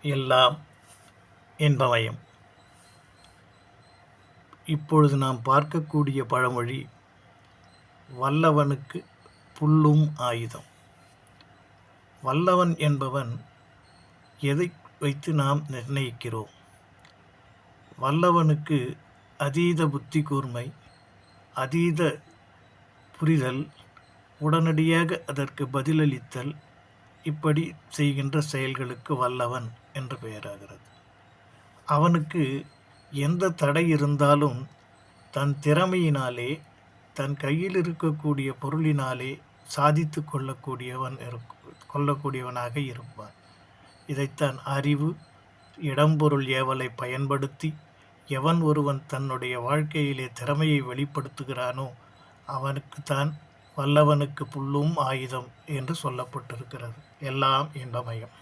எல்லாம் என்பமயம். இப்பொழுது நாம் பார்க்கக்கூடிய பழமொழி வல்லவனுக்கு புல்லும் ஆயுதம். வல்லவன் என்பவன் எதை வைத்து நாம் நிர்ணயிக்கிறோம்? வல்லவனுக்கு அதீத புத்தி கூர்மை, அதீத புரிதல், உடனடியாக அதற்கு பதிலளித்தல், இப்படி செய்கின்ற செயல்களுக்கு வல்லவன் என்று பெயராகிறது. அவனுக்கு எந்த தடை இருந்தாலும் தன் திறமையினாலே, தன் கையில் இருக்கக்கூடிய பொருளினாலே சாதித்து கொள்ளக்கூடியவனாக இருப்பான். இதைத்தான் அறிவு, இடம்பொருள் ஏவலை பயன்படுத்தி எவன் ஒருவன் தன்னுடைய வாழ்க்கையிலே திறமையை வெளிப்படுத்துகிறானோ அவனுக்குத்தான் வல்லவனுக்கு புல்லும் ஆயுதம் என்று சொல்லப்பட்டிருக்கிறது. எல்லாம் இன்பமயம்.